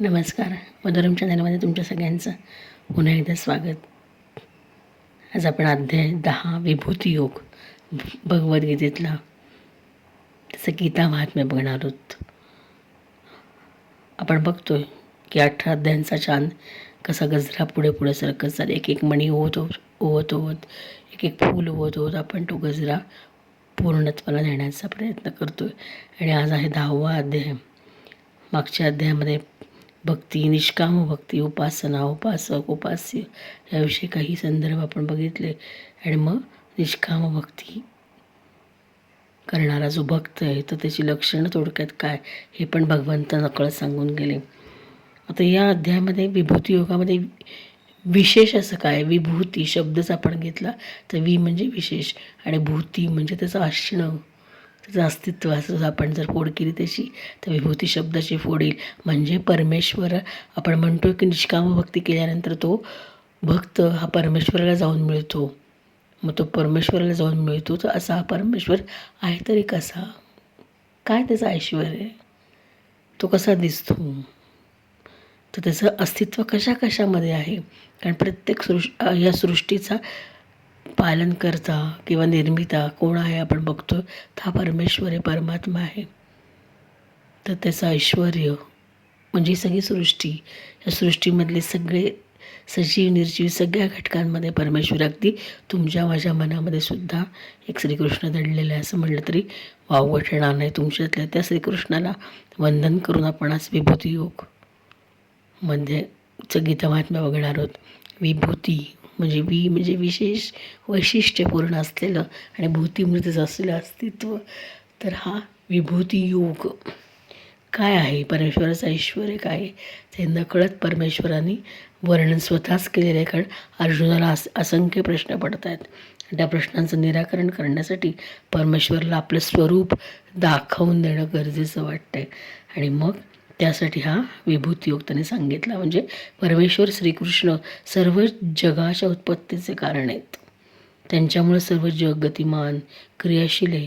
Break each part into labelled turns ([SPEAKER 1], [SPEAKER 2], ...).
[SPEAKER 1] नमस्कार. मधुरम चॅनलमध्ये तुमच्या सगळ्यांचं पुन्हा एकदा स्वागत. आज आपण अध्याय 10 विभूती योग भगवद्गीतेतला त्याचं गीता महात्म्य बघणार आहोत. आपण बघतोय की 18 अध्यायांचा चांद कसा गजरा पुढे पुढे सरकत चालला. एक एक मणी ओवत एक एक फूल ओवत आपण तो गजरा पूर्णत्वाला नेण्याचा प्रयत्न करतोय. आणि आज आहे 10वा अध्याय. मागच्या अध्यायामध्ये भक्ती, निष्काम भक्ती, उपासना, उपासक, उपास्य याविषयी काही संदर्भ आपण बघितले. आणि मग निष्काम भक्ती करणारा जो भक्त आहे तर त्याची लक्षणं थोडक्यात काय हे पण भगवंत नकळत सांगून गेले. आता या अध्यायामध्ये विभूती योगामध्ये विशेष असं काय, विभूती शब्दच आपण घेतला तर वि म्हणजे विशेष आणि भूती म्हणजे त्याचं असणं, त्याचं अस्तित्व. असं आपण जर फोड केली त्याची तर विभूती शब्दाची फोड येईल. म्हणजे परमेश्वर आपण म्हणतो की निष्काम भक्ती केल्यानंतर तो भक्त हा परमेश्वराला जाऊन मिळतो. मग तो परमेश्वराला जाऊन मिळतो तर असा हा परमेश्वर आहे तरी कसा, काय त्याचं ऐश्वर्य, तो कसा दिसतो, तर त्याचं अस्तित्व कशा कशामध्ये आहे. कारण प्रत्येक या सृष्टीचा पालन करता किंवा निर्मिता कोण आहे आपण बघतो तर हा परमेश्वर आहे, परमात्मा आहे. तर त्याचं ऐश्वर्य म्हणजे सगळी सृष्टी, या सृष्टीमधले सगळे सजीव निर्जीव सगळ्या घटकांमध्ये परमेश्वर अगदी तुमच्या माझ्या मनामध्ये सुद्धा एक श्रीकृष्ण दडलेलं आहे असं म्हटलं तरी वावगं ठरणार नाही. तुमच्यातल्या त्या श्रीकृष्णाला वंदन करून आपण आज विभूती योग मध्ये गीता महात्म्य बघणार आहोत. विभूती म्हणजे म्हणजे विशेष वैशिष्ट्यपूर्ण असलेलं आणि भूतीमृतच असलेलं अस्तित्व. तर हा विभूती योग काय आहे, परमेश्वराचं ऐश्वर्य काय आहे ते नकळत परमेश्वराने वर्णन स्वतःच केलेलं आहे. कारण अर्जुनाला असंख्य प्रश्न पडत आहेत. त्या प्रश्नांचं निराकरण करण्यासाठी परमेश्वराला आपलं स्वरूप दाखवून देणं गरजेचं वाटतं आहे. आणि मग त्यासाठी हा विभूती योग त्याने सांगितला. म्हणजे परमेश्वर श्रीकृष्ण सर्व जगाच्या उत्पत्तीचे कारण आहेत. त्यांच्यामुळे सर्व जग गतिमान क्रियाशील आहे.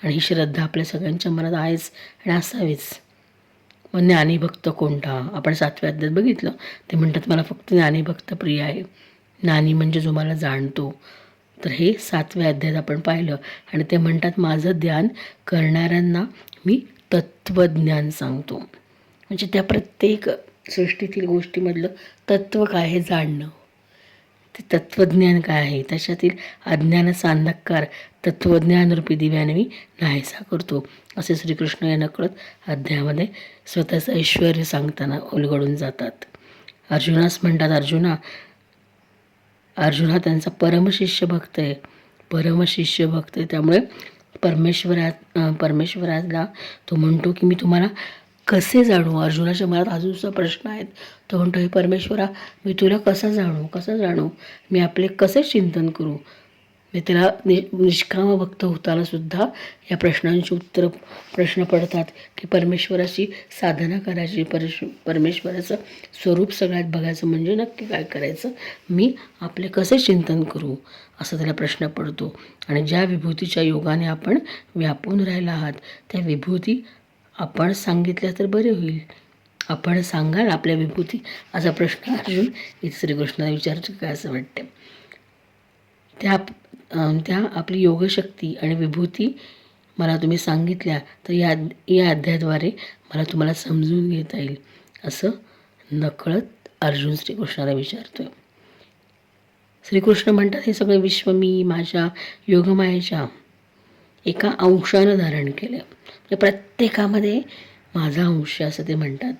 [SPEAKER 1] आणि ही श्रद्धा आपल्या सगळ्यांच्या मनात आहेच आणि असावीच. मग ज्ञानीभक्त कोणता, आपण 7व्या अध्यायात बघितलं. ते म्हणतात मला फक्त ज्ञानीभक्त प्रिय आहे. ज्ञानी म्हणजे जो मला जाणतो. तर हे 7व्या अध्यायात आपण पाहिलं. आणि ते म्हणतात माझं ध्यान करणाऱ्यांना मी तत्त्वज्ञान सांगतो. म्हणजे त्या प्रत्येक सृष्टीतील गोष्टीमधलं तत्त्व काय हे जाणणं, ते तत्त्वज्ञान काय आहे, त्याच्यातील अज्ञानाचा अंधकार तत्त्वज्ञानरूपी दिव्याने मी नाहीसा करतो असे श्रीकृष्ण या नकळत अध्यायामध्ये स्वतःचं ऐश्वर्य सांगताना उलगडून जातात. अर्जुनास म्हणतात अर्जुना त्यांचा परमशिष्य भक्त आहे, परमशिष्य भक्त आहे. त्यामुळे परमेश्वराला तो म्हणतो की मी तुम्हाला कसे जाणू. अर्जुनाच्या मनात अजूनचा प्रश्न आहेत. तो म्हणतो हे परमेश्वरा मी तुला कसं जाणू, मी आपले कसे चिंतन करू. मी त्याला निष्काम भक्त होताना सुद्धा या प्रश्नांची प्रश्न पडतात की परमेश्वराची साधना करायची, परमेश्वराचं स्वरूप सगळ्यात बघायचं म्हणजे नक्की काय करायचं, मी आपले कसे चिंतन करू असा त्याला प्रश्न पडतो. आणि ज्या विभूतीच्या योगाने आपण व्यापून राहिला आहात त्या विभूती आपण सांगितल्या तर बरे होईल. आपण सांगाल आपल्या विभूती असा प्रश्न अर्जुन इथे श्रीकृष्णाला विचारतो काय असं वाटते. त्या आपली योगशक्ती आणि विभूती मला तुम्ही सांगितल्या तर या अध्यायाद्वारे मला तुम्हाला समजून घेता येईल असं नकळत अर्जुन श्रीकृष्णाला विचारतोय. श्रीकृष्ण म्हणतात हे सगळं विश्व मी माझ्या योगमायेच्या एका अंशानं धारण केलं. म्हणजे प्रत्येकामध्ये माझा अंश असं ते म्हणतात.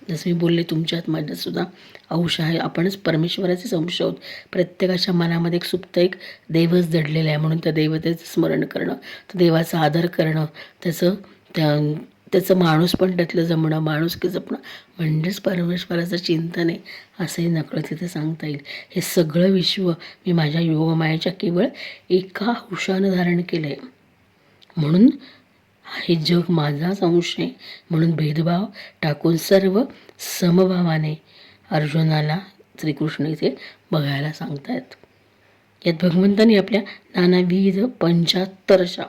[SPEAKER 1] जसं मी बोलले तुमच्यात माझ्यातसुद्धा अंश आहे. आपणच परमेश्वराचेच अंश आहोत. प्रत्येकाच्या मनामध्ये एक सुप्त एक देवच दडलेलं आहे. म्हणून त्या देवतेचं स्मरण करणं, तर देवाचा आदर करणं, त्याचं माणूस पण त्यातलं जमणं, माणुसकी जपणं म्हणजेच परमेश्वराचं चिंतन आहे असंही नकळत तिथे सांगता येईल. हे सगळं विश्व मी माझ्या योगमायेच्या केवळ एका अंशानं धारण केलं आहे. म्हणून हे जग माझाच अंश आहे. म्हणून भेदभाव टाकून सर्व समभावाने अर्जुनाला श्रीकृष्ण इथे बघायला सांगतायत. यात भगवंतांनी आपल्या नानाविध 75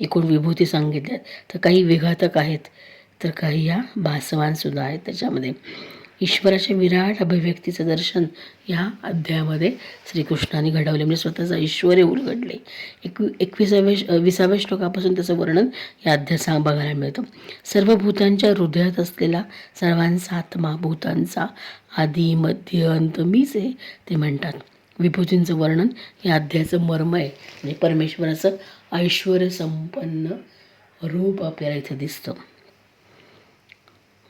[SPEAKER 1] एकूण विभूती सांगितल्यात. तर काही विघातक आहेत, तर काही या भासवानसुद्धा आहेत त्याच्यामध्ये. ईश्वराच्या विराट अभिव्यक्तीचं दर्शन या अध्यायामध्ये श्रीकृष्णाने घडवले, म्हणजे स्वतःचं ऐश्वर उलगडले. 20व्या श्लोकापासून त्याचं वर्णन या अध्यायात बघायला मिळतं. सर्व भूतांच्या हृदयात असलेला सर्वांचा आत्मा, भूतांचा आदी मध्य अंत मीच आहे ते म्हणतात. विभूतींचं वर्णन या अध्यायाचं मर्म आहे. म्हणजे परमेश्वराचं ऐश्वर संपन्न रूप आपल्याला इथं दिसतं.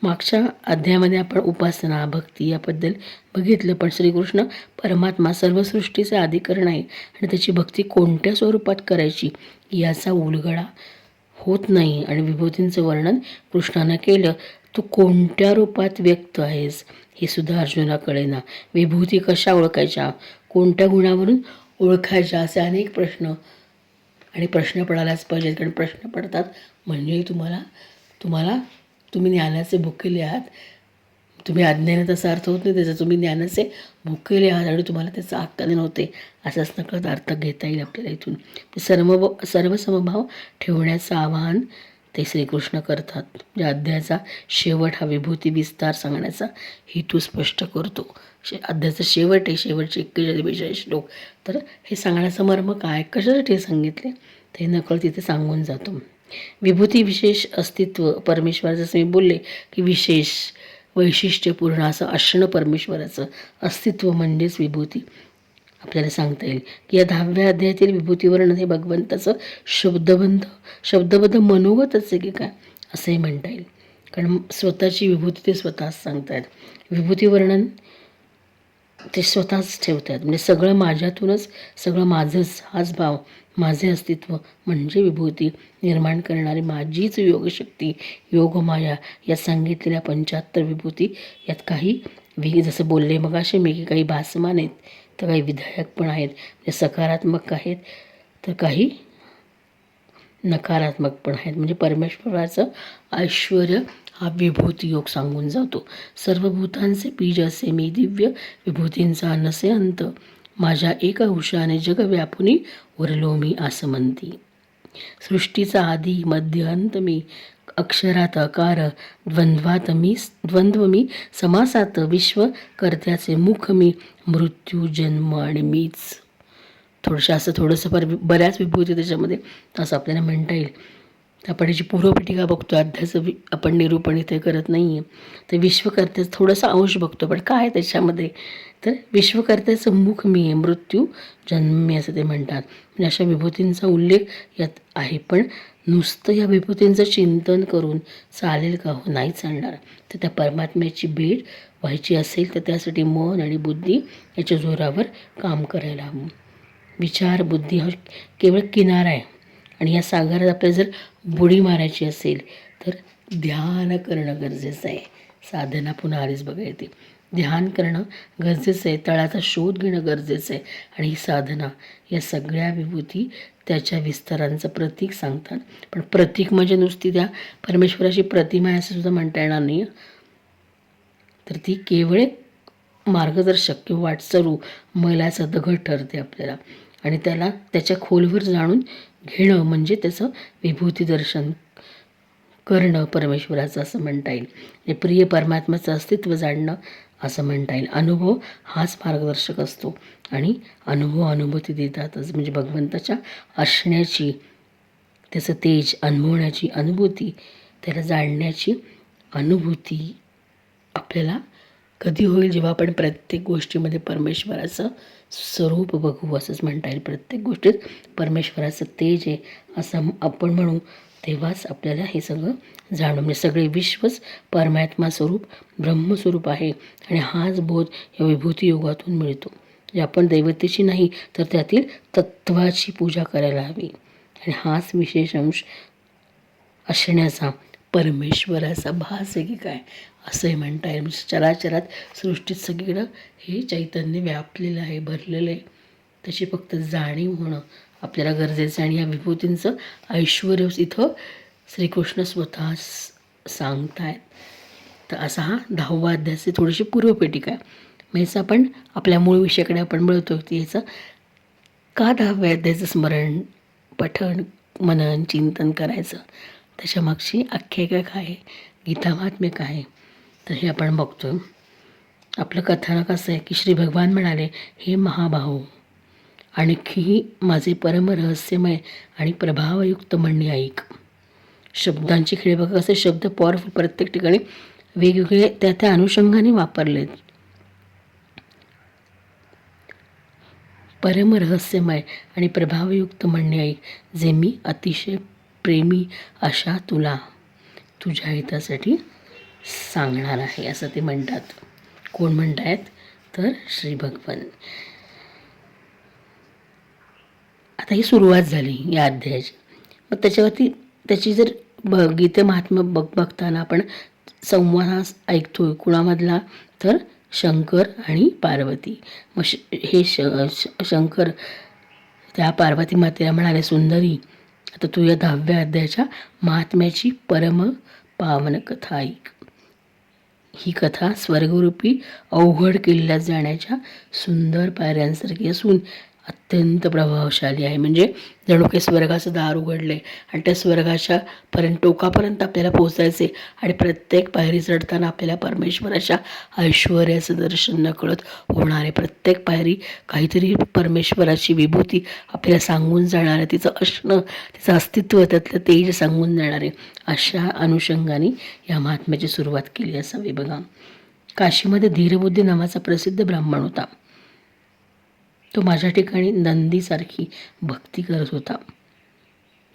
[SPEAKER 1] मागच्या अध्यायामध्ये आपण उपासना, भक्ती याबद्दल बघितलं, पण श्रीकृष्ण परमात्मा सर्व सृष्टीचे अधिकरण आहे आणि त्याची भक्ती कोणत्या स्वरूपात करायची याचा उलगडा होत नाही. आणि विभूतींचं वर्णन कृष्णानं केलं. तू कोणत्या रूपात व्यक्त आहेस हे सुद्धा अर्जुनाला कळेना. विभूती कशा ओळखायच्या, कोणत्या गुणावरून ओळखायच्या, असे अनेक प्रश्न आणि प्रश्न पडायलाच पाहिजेत. कारण प्रश्न पडतात म्हणजे तुम्ही ज्ञानाचे भुकेले आहात. तुम्ही अज्ञानात तसा अर्थ होत नाही त्याचा, तुम्ही ज्ञानाचे भुकेले आहात आणि तुम्हाला त्याचा आत्ताने होते असाच नकळत अर्थ घेता येईल आपल्याला इथून. सर्व समभाव ठेवण्याचं आवाहन ते श्रीकृष्ण करतात. या अध्यायाचा शेवट हा विभूती विस्तार सांगण्याचा हेतू स्पष्ट करतो. अध्यायाचा शेवट आहे, शेवटचे 41 श्लोक. तर हे सांगण्याचं मर्म काय, कशासाठी सांगितले ते नकळत तिथे सांगून जातो. विभूती विशेष अस्तित्व परमेश्वर, जसं मी बोलले की विशेष वैशिष्ट्यपूर्ण असं असणं परमेश्वराचं अस्तित्व म्हणजेच विभूती. आपल्याला सांगता येईल की या 10व्या अध्यायातील विभूती वर्णन हे भगवंताचं शब्दबद्ध मनोगतच आहे की काय असंही म्हणता येईल. कारण स्वतःची विभूती ते स्वतःच सांगतायत. विभूती वर्णन ते स्वतःच ठेवतात. म्हणजे सगळं माझ्यातूनच, सगळं माझंच, हाच भाव, माझे अस्तित्व म्हणजे विभूती निर्माण करणारी माझीच योगशक्ती, योगमाया या सांगितलेल्या 75 विभूती. यात काही जसं बोलले मग असे मी की काही भासमान आहेत, तर काही विधायक पण आहेत, म्हणजे सकारात्मक आहेत, तर काही नकारात्मक पण आहेत. म्हणजे परमेश्वराचं ऐश्वर हा विभूती योग सांगून जातो. सर्व भूतांचे बीज असे मी, दिव्य विभूतींचा नसे अंत, माझ्या एक अंशाने जग व्यापुनी उरलो मी असं म्हणती. सृष्टीचा आधी मध्य अंत मी, अक्षरात अकार द्वंद्व मी, समासात विश्व कर्त्याचे मुख मी, मृत्यू जन्म आणि मीच. थोडंसं बऱ्याच विभूती त्याच्यामध्ये असं आपल्याला म्हणता येईल. आपण याची पूर्वपीठिका बघतो, अध्याचं आपण निरूपण इथे करत नाही आहे. तर विश्वकर्त्याचं थोडासा अंश बघतो, पण काय आहे त्याच्यामध्ये, तर विश्वकर्त्याचं मुख मी आहे, मृत्यू जन्म मी असं ते म्हणतात. म्हणजे अशा विभूतींचा उल्लेख यात आहे. पण नुसतं या विभूतींचं चिंतन करून चालेल का, हो नाही चालणार. तर त्या परमात्म्याची भेट व्हायची असेल तर त्यासाठी मन आणि बुद्धी याच्या जोरावर काम करायला हवं. विचार बुद्धी हा केवळ किनारा आहे आणि या सागरात आपल्याला जर बुडी मारायची असेल तर ध्यान करणं गरजेचं आहे. साधना पुन्हा आधीच बघा येते. ध्यान करणं गरजेचं आहे, तळाचा शोध घेणं गरजेचं आहे. आणि ही साधना या सगळ्या विभूती त्याच्या विस्तारांचं प्रतीक सांगतात. पण प्रतीक म्हणजे नुसती त्या परमेश्वराची प्रतिमा आहे असं सुद्धा म्हणता येणार नाही. तर ती केवळ मार्गदर्शक किंवा वाटसरू मैलाचा दगड ठरते आपल्याला. आणि त्याच्या खोलवर जाणून घेणं म्हणजे त्याचं विभूती दर्शन करणं परमेश्वराचं असं म्हणता येईल. हे प्रिय परमात्म्याचं अस्तित्व जाणणं असं म्हणता येईल. अनुभव हाच मार्गदर्शक असतो आणि अनुभूती देतातच. म्हणजे भगवंताच्या असण्याची, त्याचं तेज अनुभवण्याची अनुभूती, त्याला जाणण्याची अनुभूती आपल्याला कधी होईल, जेव्हा आपण प्रत्येक गोष्टीमध्ये परमेश्वराचं स्वरूप बघू असंच म्हणता येईल. प्रत्येक गोष्टीत परमेश्वराचं तेज आहे असं आपण म्हणू, तेव्हाच आपल्याला हे सगळं जाणून, म्हणजे सगळे विश्वच परमात्मा स्वरूप ब्रह्मस्वरूप आहे. आणि हाच बोध या विभूती योगातून मिळतो. म्हणजे आपण दैवतेची नाही तर त्यातील तत्वाची पूजा करायला हवी. आणि हाच विशेष अंश असण्याचा परमेश्वराचा भास आहे की काय असंही म्हणता येईल. म्हणजे चराचरात सृष्टीत सगळीकडं हे चैतन्य व्यापलेलं आहे, भरलेलं आहे. त्याची फक्त जाणीव होणं आपल्याला गरजेचं आहे. आणि या विभूतींचं ऐश्वर इथं श्रीकृष्ण स्वतः सांगतायत. तर असा हा 10वा अध्यायाची थोडीशी पूर्वपेटिका आहे. मग याचं आपण आपल्या मूळ विषयाकडे आपण मिळतो की याचं का 10व्या अध्यायाचं स्मरण, पठण, मनन, चिंतन करायचं, त्याच्यामागची आख्यायिका काय आहे, गीता महात्म्य काय आहे तर हे आपण बघतो. आपलं कथानक असं आहे की श्री भगवान म्हणाले, हे महाबाहो, आणखीही माझे परम रहस्यमय आणि प्रभावयुक्त म्हणणे ऐक. शब्दांची खेळ बघा, कसे शब्द पॉवरफुल प्रत्येक ठिकाणी वेगवेगळे त्या त्या अनुषंगाने वापरलेत. परम रहस्यमय आणि प्रभावयुक्त म्हणणे ऐक, जे मी अतिशय प्रेमी अशा तुला तुझ्या हितासाठी सांगणार आहे, असं ते म्हणतात. कोण म्हणत आहेत तर श्री भगवान. आता ही सुरुवात झाली या अध्यायाची. मग त्याच्यावरती त्याची जर गीते महात्म्य बघताना आपण संवाद ऐकतोय कुणामधला तर शंकर आणि पार्वती. मग हे शंकर त्या पार्वती मातेला म्हणाले, सुंदरी, आता तू या 10व्या अध्यायाच्या महात्म्याची परम पावन कथा ऐक. ही कथा स्वर्गरूपी अवघड किल्ल्यात जाण्याच्या सुंदर पायऱ्यांसारखी असून अत्यंत प्रभावशाली आहे. म्हणजे जणू काही स्वर्गाचं दार उघडले आणि त्या स्वर्गाच्या टोकापर्यंत आपल्याला पोचायचे आणि प्रत्येक पायरी चढताना आपल्याला परमेश्वराच्या ऐश्वर्याचं दर्शन नकळत होणार आहे. प्रत्येक पायरी काहीतरी परमेश्वराची विभूती आपल्याला सांगून जाणार आहे, तिचं असणं, तिचं अस्तित्व, त्यातलं तेज सांगून जाणार आहे. अशा अनुषंगाने या महात्म्याची सुरुवात केली असावी. बघा, काशीमध्ये धीरबुद्धी नावाचा प्रसिद्ध ब्राह्मण होता. तो माझ्या ठिकाणी नंदीसारखी भक्ती करत होता.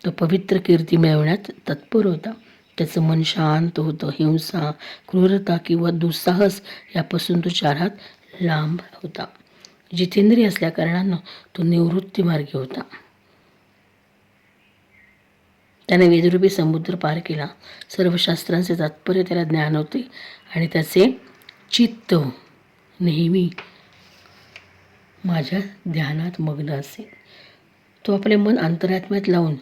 [SPEAKER 1] तो पवित्र कीर्ती मिळवण्यात तत्पर होता. त्याचं मन शांत होतं. हिंसा, क्रूरता किंवा दुस्साहस यापासून तो 4 हात लांब होता. जितेंद्रिय असल्याकारणानं तो निवृत्ती मार्गी होता. त्याने वेदरूपी समुद्र पार केला. सर्व शास्त्रांचे तात्पर्य त्याला ज्ञान होते आणि त्याचे चित्त नेहमी माझ्या ध्यानात मग्न असे. तो आपले मन अंतरात्म्यात लावून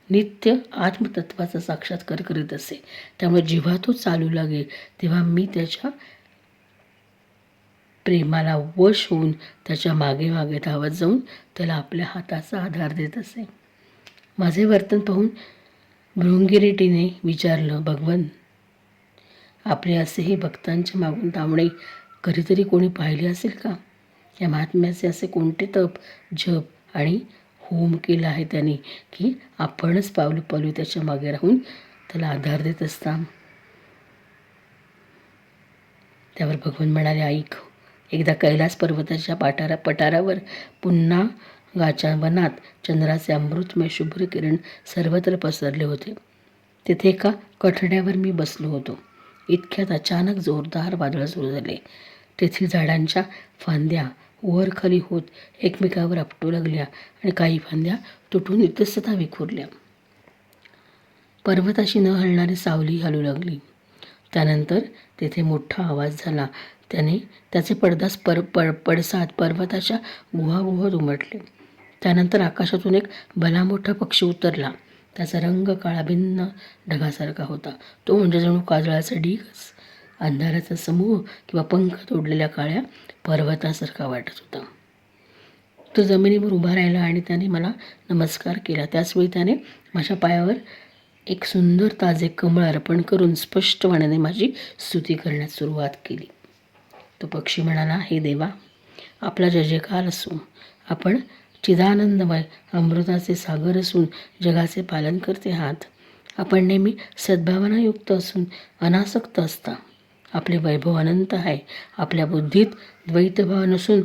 [SPEAKER 1] नित्य आत्मतत्वाचा साक्षात्कार करीत असे. त्यामुळे जेव्हा तो चालू लागे तेव्हा मी त्याच्या प्रेमाला वश होऊन त्याच्या मागे मागे धावत जाऊन त्याला आपल्या हाताचा आधार देत असे. माझे वर्तन पाहून भृंगिरेटीने विचारलं, भगवन, आपले असेही भक्तांच्या मागून धावणे कधीतरी कोणी पाहिले असेल का? या महात्म्याचे असे कोणते तप, जप आणि होम केला आहे त्याने की आपणच पावलोपावली त्याच्या मागे राहून त्याला आधार देत असता? त्यावर भगवान म्हणाले, ऐक, एकदा कैलास पर्वताच्या पठारावर पुन्हा गाच्या वनात चंद्राचे अमृतमय शुभ्र किरण सर्वत्र पसरले होते. तिथे एका कठड्यावर मी बसलो होतो. इतक्यात अचानक जोरदार वादळ सुरू झाले. तेथील झाडांच्या फांद्या वर खाली होत एकमेकावर आपटू लागल्या आणि काही फांद्या तुटून इतस्ततः विखुरल्या. पर्वताशी न हलणारी सावली हलू लागली. त्यानंतर तेथे मोठा आवाज झाला. त्याचे पडसाद पर्वताच्या गुहागुहात उमटले. त्यानंतर आकाशातून एक भला मोठा पक्षी उतरला. त्याचा रंग काळा भिन्न ढगासारखा होता. तो म्हणजे जणू काजळाचा ढीगच, अंधाराचा समूह किंवा पंख तोडलेल्या काळ्या पर्वतासारखा वाटत होता. तो जमिनीवर उभा राहिला आणि त्याने मला नमस्कार केला. त्याचवेळी त्याने माझ्या पायावर एक सुंदर ताजे कमळ अर्पण करून स्पष्टपणे माझी स्तुती करण्यास सुरुवात केली. तो पक्षी म्हणाला, हे देवा, आपला जय जयकार असो. आपण चिदानंदमय अमृताचे सागर असून जगाचे पालन करते आहात. आपण नेहमी सद्भावनायुक्त असून अनासक्त असता. आपले वैभव अनंत आहे. आपल्या बुद्धीत द्वैतभाव नसून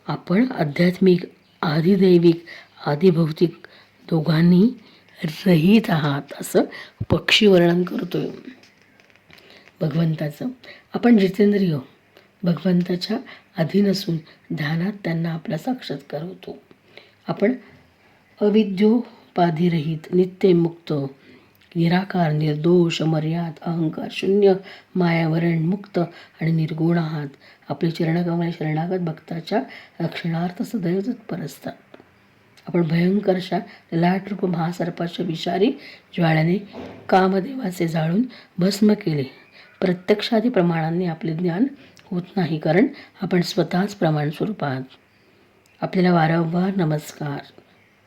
[SPEAKER 1] आपण आध्यात्मिक, आधिदैविक, आधिभौतिक दोघांनी रहित आहात, असं पक्षी वर्णन करतोय भगवंताचं. आपण जितेंद्रिय भगवंताच्या अधीन असून ध्यानात त्यांना आपला साक्षात्कार होतो. आपण अविद्योपाधिरहित, नित्यमुक्त, निराकार, निर्दोष, अमर्याद, अहंकार शून्य, मायावरण मुक्त आणि निर्गुण आहात. आपले चरणकमळे शरणागत भक्ताच्या रक्षणार्थ सदैव तत्पर असतात. आपण भयंकर अशा लाटरूप महासर्पाच्या विषारी ज्वाळ्याने कामदेवाचे जाळून भस्म केले. प्रत्यक्षादी प्रमाणांनी आपले ज्ञान होत नाही, कारण आपण स्वतःच प्रमाण स्वरूप आहात. आपल्याला वारंवार नमस्कार.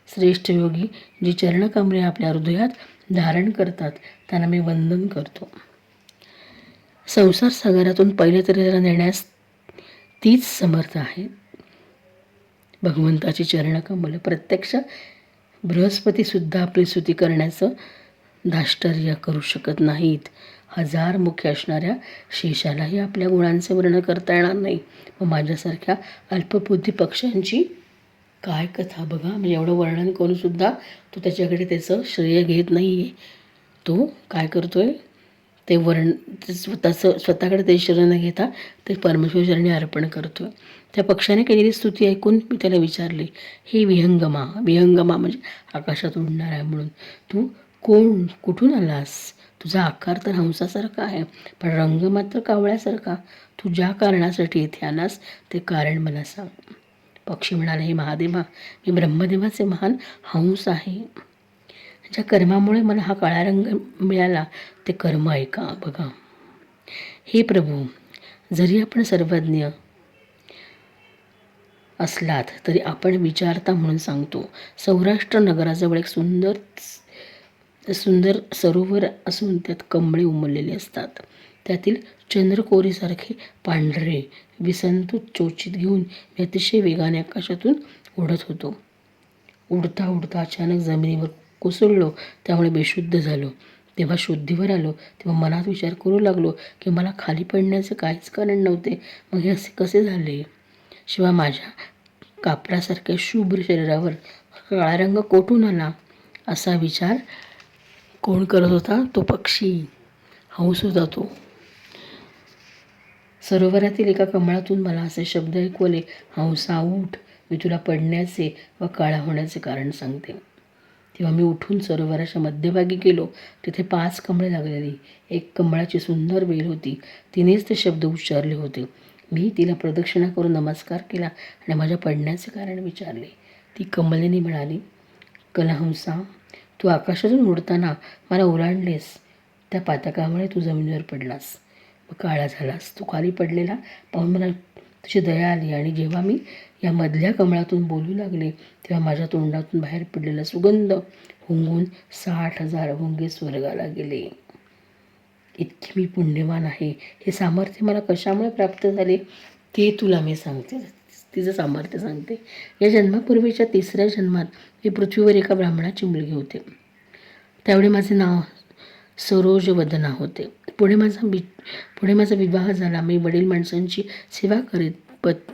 [SPEAKER 1] श्रेष्ठ योगी जी चरणकमळे आपल्या हृदयात धारण करतात त्यांना मी वंदन करतो. संसार सागरातून पहिल्या तऱ्हेला नेण्यास तीच समर्थ आहे. भगवंताची चरणकमल. प्रत्यक्ष बृहस्पतीसुद्धा आपली स्तुती करण्याचं धाष्टार्य करू शकत नाहीत. हजार मुखे असणाऱ्या शेषालाही आपल्या गुणांचे वर्णन करता येणार नाही. मग माझ्यासारख्या अल्पबुद्धी पक्ष्यांची काय कथा बघा. म्हणजे एवढं वर्णन करूनसुद्धा तो त्याच्याकडे त्याचं श्रेय घेत नाही आहे. तो काय करतोय, ते ते स्वतःकडे ते श्रेय न घेता ते परमेश्वराने अर्पण करतो. त्या पक्षाने केलेली स्तुती ऐकून मी त्याला विचारले, हे विहंगमा. विहंगमा म्हणजे आकाशात उडणार आहे म्हणून. तू कोण, कुठून आलास? तुझा आकार तर हंसासारखा आहे, पण रंग मात्र कावळ्यासारखा. तू ज्या कारणासाठी इथे आलास ते कारण मला सांग. पक्षी म्हणाले, हे महादेवा, मी ब्रह्मदेवाचे महान हंस आहे. ज्या कर्मामुळे मला हा काळा रंग मिळाला ते कर्म ऐका बघा. हे प्रभू, जरी आपण सर्वज्ञ असलात तरी आपण विचारता म्हणून सांगतो. सौराष्ट्र नगराजवळ एक सुंदर सरोवर असून त्यात कमळे उमललेली असतात. त्यातील चंद्रकोरीसारखे पांढरे विसंतू चोचीत घेऊन मी अतिशय वेगाने आकाशातून उडत होतो. उडता उडता अचानक जमिनीवर कोसळलो, त्यामुळे बेशुद्ध झालो. तेव्हा शुद्धीवर आलो तेव्हा मनात विचार करू लागलो की मला खाली पडण्याचे काहीच कारण नव्हते. मग हे असे कसे झाले? शिवाय माझ्या कापरासारख्या शुभ्र शरीरावर काळा रंग कोठून आला? असा विचार कोण करत होता? तो पक्षी, हंस होता तो. सरोवरातील एका कमळातून मला असे शब्द ऐकवले, हंसा उठ, मी तुला पडण्याचे व काळा होण्याचे कारण सांगते. तेव्हा मी उठून सरोवराच्या मध्यभागी गेलो. तिथे 5 कमळे लागलेली. एक कमळाची सुंदर वेल होती. तिनेच ते शब्द उच्चारले होते. मी तिला प्रदक्षिणा करून नमस्कार केला आणि माझ्या पडण्याचे कारण विचारले. ती कमलिनी म्हणाली, कलहंसा, तू आकाशातून उडताना मला ओलांडलेस. त्या पातकामुळे तू जमिनीवर पडलास व काळा झालास. तू खाली पडलेला पाहून मला तुझी दया आली आणि जेव्हा मी या मधल्या कमळातून बोलू लागले तेव्हा माझ्या तोंडातून बाहेर पडलेला सुगंध हुंगून 60,000 हुंगे स्वर्गाला गेले. इतकी मी पुण्यवान आहे. हे सामर्थ्य मला कशामुळे प्राप्त झाले ते तुला मी सांगते. तिचं सामर्थ्य सांगते. या जन्मापूर्वीच्या 3ऱ्या जन्मात मी पृथ्वीवर एका ब्राह्मणाची मुलगी होते. त्यावेळी माझे नाव सरोजवदना होते. पुढे माझा विवाह झाला. मी वडील माणसांची सेवा करीत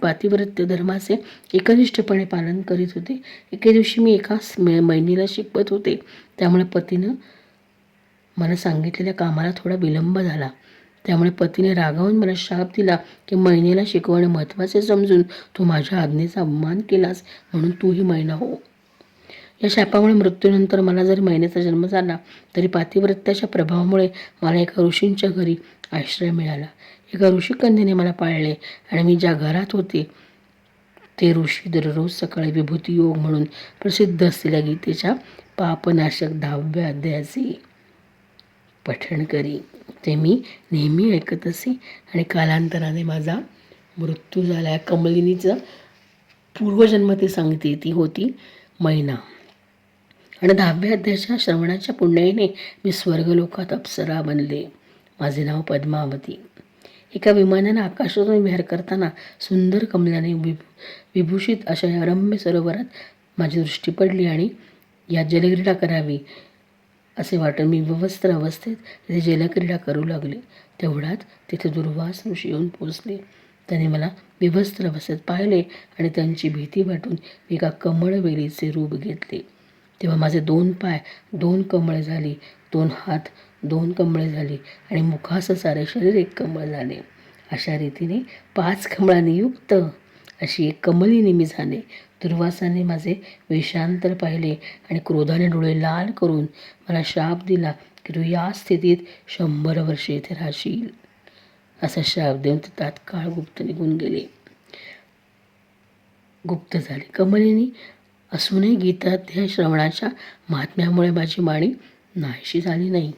[SPEAKER 1] पातिव्रत्य धर्माचे एकनिष्ठपणे पालन करीत होते. एके दिवशी मी एका मैनीला शिकवत होते. त्यामुळे पतीनं मला सांगितलेल्या कामाला थोडा विलंब झाला. त्यामुळे पतीने रागावून मला शाप दिला की मैनेला शिकवणे महत्त्वाचे समजून तू माझ्या आज्ञेचा अपमान केलास, म्हणून तूही मैना हो. या शापामुळे मृत्यूनंतर मला जरी मैनेचा जन्म झाला तरी पातिव्रत्याच्या प्रभावामुळे मला एका ऋषींच्या घरी आश्रय मिळाला. एका ऋषिकन्येने मला पाळले आणि मी ज्या घरात होते ते ऋषी दररोज सकाळी विभूती योग म्हणून प्रसिद्ध असलेल्या गीतेच्या पापनाशक 10व्या अध्यायाचे पठण करी. ते मी नेहमी ऐकत असे आणि कालांतराने माझा मृत्यू झाला. कमलिनीचं पूर्वजन्म ते सांगते. ती होती मैना. आणि 10व्या अध्यायाच्या श्रवणाच्या पुण्याईने मी स्वर्गलोकात अप्सरा बनले. माझे नाव पद्मावती. एका विमानानं आकाशातून विहार करताना सुंदर कमलाने विभूषित अशा या रम्य सरोवरात माझी दृष्टी पडली आणि यात जलक्रीडा करावी असे वाटून मी विवस्त्र अवस्थेत तिथे जलक्रीडा करू लागले. तेवढ्यात तिथे दुर्वास ऋषी येऊन पोचले. त्यांनी मला विवस्त्र अवस्थेत पाहिले आणि त्यांची भीती वाटून मी एका कमळवेलीचे रूप घेतले. तेव्हा माझे 2 पाय 2 कमळे झाली, 2 हात 2 कमळे झाली आणि मुखासह सारे शरीर 1 कमळ झाले. अशा रीतीने 5 कमळांनी युक्त अशी एक कमलिनी मी झाले. दुर्वासाने माझे वेषांतर पाहिले आणि क्रोधाने डोळे लाल करून मला शाप दिला की तू या स्थितीत 100 वर्षे इथे राहशील. असा शाप देऊन ते तात्काळ गुप्त निघून गेले. गुप्त झाले. कमलिनी असूनही गीताध्याय श्रवणाच्या महात्म्यामुळे माझी वाणी नाहीशी झाली नाही.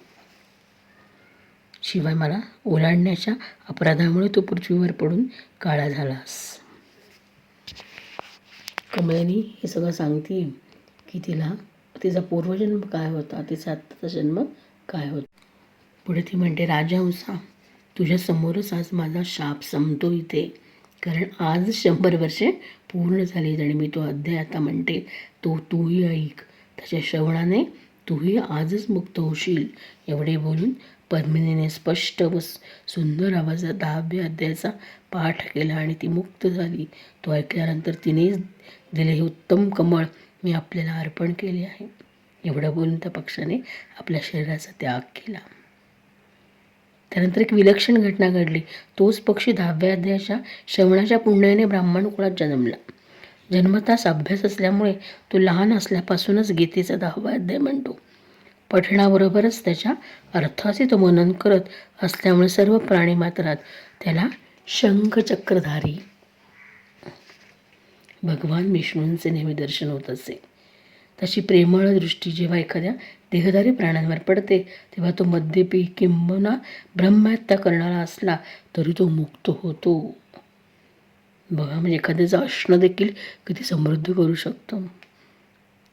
[SPEAKER 1] शिवाय मला ओलांडण्याच्या अपराधामुळे तू पृथ्वीवर पडून काळा झालास. कमलिनी हे सगळं सांगते की तिचा पूर्वजन्म काय होता, तिचा आत्ताचा जन्म काय होता. पुढे ती म्हणते, राजहंसा, तुझ्यासमोरच आज माझा शाप संपतो इथे, कारण आज 100 वर्षे पूर्ण झालीत आणि मी तो अध्याय आता म्हणते तो तूही ऐक. त्याच्या श्रवणाने तूही आजच मुक्त होशील. एवढे बोलून पद्मिनीने स्पष्ट व सुंदर आवाजात 10व्या अध्यायाचा पाठ केला आणि ती मुक्त झाली. तो ऐकल्यानंतर तिनेच दिले हे उत्तम कमळ मी आपल्याला अर्पण केले आहे. एवढं बोलून त्या पक्षाने आपल्या शरीराचा त्याग केला. त्यानंतर एक विलक्षण घटना घडली. तोच पक्षी 10व्या अध्यायाच्या श्रवणाच्या पुण्याने ब्राह्मण कुळात जन्मला. जन्मताच अभ्यास असल्यामुळे तो लहान असल्यापासूनच गीतेचा 10वा अध्याय म्हणतो. पठणाबरोबरच त्याच्या अर्थाचे तो मनन करत असल्यामुळे सर्व प्राणीमात्रात त्याला शंखचक्रधारी भगवान विष्णूंचे नेहमी दर्शन होत असे. त्याची प्रेमळ दृष्टी जेव्हा एखाद्या देहधारी प्राण्यांवर पडते तेव्हा तो मद्यपी किंबहुना ब्रह्महत्या करणारा असला तरी तो मुक्त होतो. बघा, म्हणजे एखाद्याचं असणं देखील किती समृद्ध करू शकतो.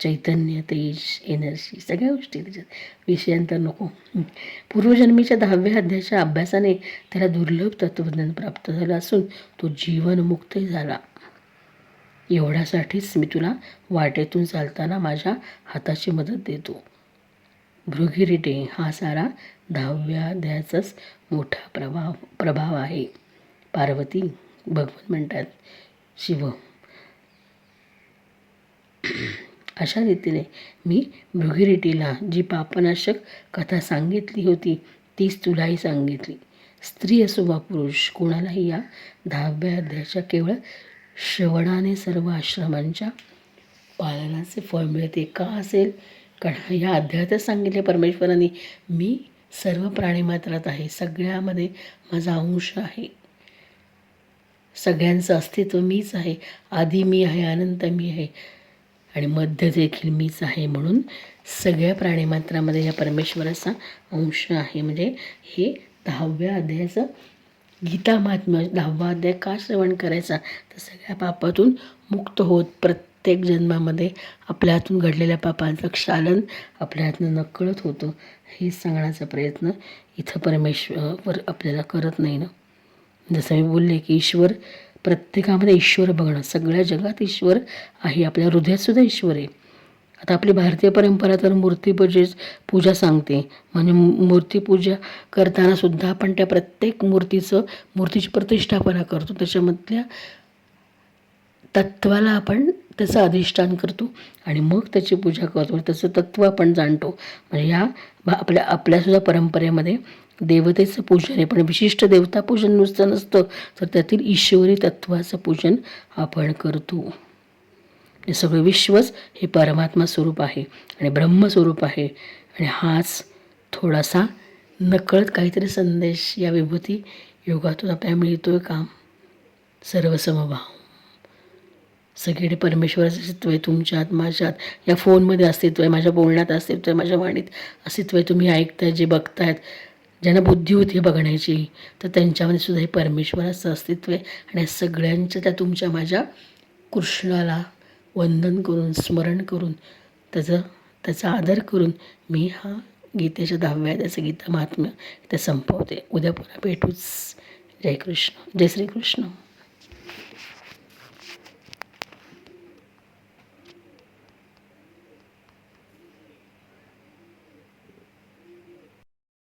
[SPEAKER 1] चैतन्य, तेज, एनर्जी, सगळ्या गोष्टी त्याच्यात. विषयांतर नको. पूर्वजन्मीच्या 10व्या अध्यायाच्या अभ्यासाने त्याला दुर्लभ तत्त्वज्ञान प्राप्त झालं असून तो जीवनमुक्तही झाला. एवढ्यासाठीच मी तुला वाटेतून चालताना माझ्या हाताची मदत देतो. भृगिरिटे हा सारा 10व्या अध्यायाचाच मोठा प्रभाव आहे. पार्वती, भगवान म्हणतात शिव, अशा रीतीने मी भृगिरिटीला जी पापनाशक कथा सांगितली होती तीच तुलाही सांगितली. स्त्री असो वा पुरुष, कोणालाही या 10व्या अध्यायाच्या केवळ श्रवणाने सर्व आश्रमांच्या पालनाचे फळ मिळते. का असेल? कारण या अध्यायातच सांगितले परमेश्वरांनी, मी सर्व प्राणीमात्रात आहे, सगळ्यामध्ये माझा अंश आहे, सगळ्यांचं अस्तित्व मीच आहे. आधी मी आहे, अनंत मी आहे आणि मध्य देखील मीच आहे. म्हणून सगळ्या प्राणीमात्रामध्ये या परमेश्वराचा अंश आहे. म्हणजे हे 10व्या अध्यायाचं गीता महात्म्य. 10वा अध्याय का श्रवण करायचा? तर सगळ्या पापातून मुक्त होत प्रत्येक जन्मामध्ये आपल्या हातून घडलेल्या पापांचं क्षालन आपल्या हातून नकळत होतं, हे सांगण्याचा प्रयत्न इथं परमेश्वर आपल्याला करत नाही ना. जसं मी बोलले की ईश्वर, प्रत्येकामध्ये ईश्वर बघणं, सगळ्या जगात ईश्वर आहे, आपल्या हृदयातसुद्धा ईश्वर आहे. आता आपली भारतीय परंपरा तर पूजा सांगते. म्हणजे मूर्तीपूजा करताना सुद्धा आपण त्या प्रत्येक मूर्तीची प्रतिष्ठापना करतो, त्याच्यामधल्या तत्वाला आपण त्याचं अधिष्ठान करतो आणि मग त्याची पूजा करतो, त्याचं तत्त्व आपण जाणतो. म्हणजे या आपल्यासुद्धा परंपरेमध्ये देवतेचं पूजन आहे, पण विशिष्ट देवता पूजन नुसतं नसतं, तर त्यातील ईश्वरी तत्त्वाचं पूजन आपण करतो. हे सगळं विश्वच हे परमात्मा स्वरूप आहे आणि ब्रह्मस्वरूप आहे. आणि हाच थोडासा नकळत काहीतरी संदेश या विभूती योगातून आपल्याला मिळतोय का? सर्वसमभाव, सगळीकडे परमेश्वराचं अस्तित्व आहे, तुमच्यात, माझ्यात, या फोनमध्ये अस्तित्व आहे, माझ्या बोलण्यात अस्तित्व आहे, माझ्या वाणीत अस्तित्व आहे. तुम्ही ऐकताय, जे बघतायत, ज्यांना बुद्धी होती बघण्याची, तर त्यांच्यामध्ये सुद्धा हे परमेश्वराचं अस्तित्व आहे. आणि सगळ्यांच्या त्या तुमच्या माझ्या कृष्णाला वंदन करून, स्मरण करून, त्याचा आदर करून मी हा गीतेच्या 10व्या अध्यायाचं गीता महात्म्य ते संपवते. उद्या पुन्हा भेटूच. जय कृष्ण, जय श्रीकृष्ण.